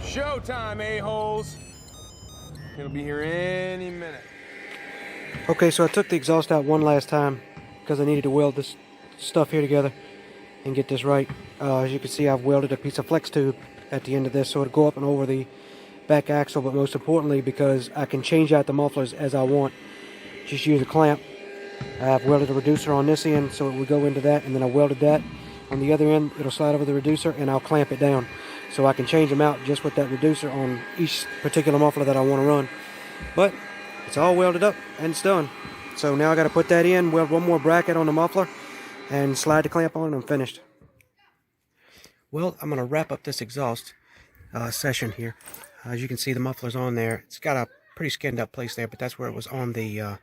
Showtime, a-holes. It'll be here any minute. Okay, so I took the exhaust out one last time because I needed to weld this stuff here together and get this right. As you can see, I've welded a piece of flex tube at the end of this so it'll go up and over the back axle, but most importantly because I can change out the mufflers as I want. Just use a clamp. I've welded a reducer on this end so it will go into that, and then I welded that on the other end. It'll slide over the reducer and I'll clamp it down so I can change them out just with that reducer on each particular muffler that I want to run. But it's all welded up and it's done. So now I got to put that in, weld one more bracket on the muffler, and slide the clamp on, and I'm finished. Well, I'm going to wrap up this exhaust session here. As you can see, the muffler's on there. It's got a pretty skinned up place there, but that's where it was on the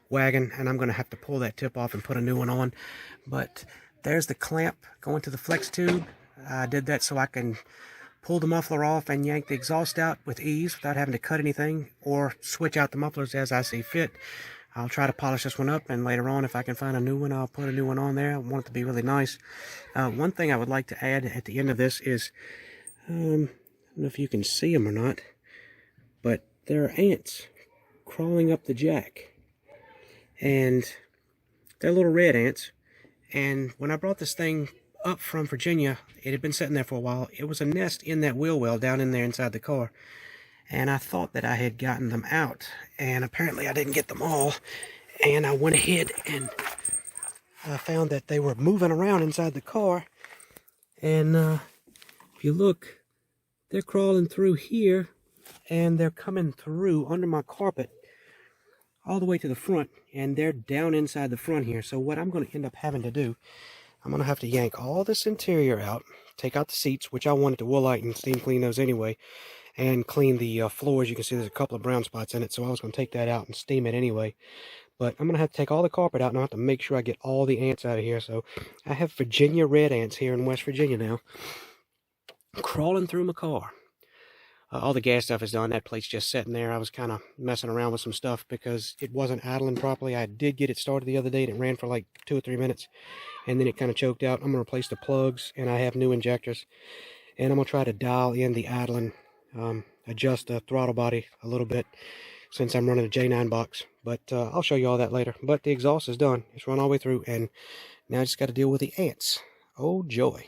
wagon, and I'm going to have to pull that tip off and put a new one on. But there's the clamp going to the flex tube. I did that so I can pull the muffler off and yank the exhaust out with ease without having to cut anything or switch out the mufflers as I see fit. I'll try to polish this one up, and later on, if I can find a new one, I'll put a new one on there. I want it to be really nice. One thing I would like to add at the end of this is, I don't know if you can see them or not, but there are ants crawling up the jack. And they're little red ants. And when I brought this thing up from Virginia, it had been sitting there for a while. It was a nest in that wheel well down in there inside the car, and I thought that I had gotten them out, and apparently I didn't get them all. And I went ahead and I found that they were moving around inside the car, and if you look, they're crawling through here, and they're coming through under my carpet all the way to the front, and they're down inside the front here. So what I'm going to end up having to do, I'm going to have to yank all this interior out, take out the seats, which I wanted to woolite and steam clean those anyway, and clean the floors. You can see there's a couple of brown spots in it, so I was going to take that out and steam it anyway. But I'm going to have to take all the carpet out, and I have to make sure I get all the ants out of here. So I have Virginia red ants here in West Virginia now, crawling through my car. All the gas stuff is done. That plate's just sitting there. I was kind of messing around with some stuff because it wasn't idling properly. I did get it started the other day, and it ran for like 2 or 3 minutes, and then it kind of choked out. I'm going to replace the plugs, and I have new injectors, and I'm going to try to dial in the idling, adjust the throttle body a little bit since I'm running a J9 box. But I'll show you all that later. But the exhaust is done. It's run all the way through, and now I just got to deal with the ants. Oh, joy.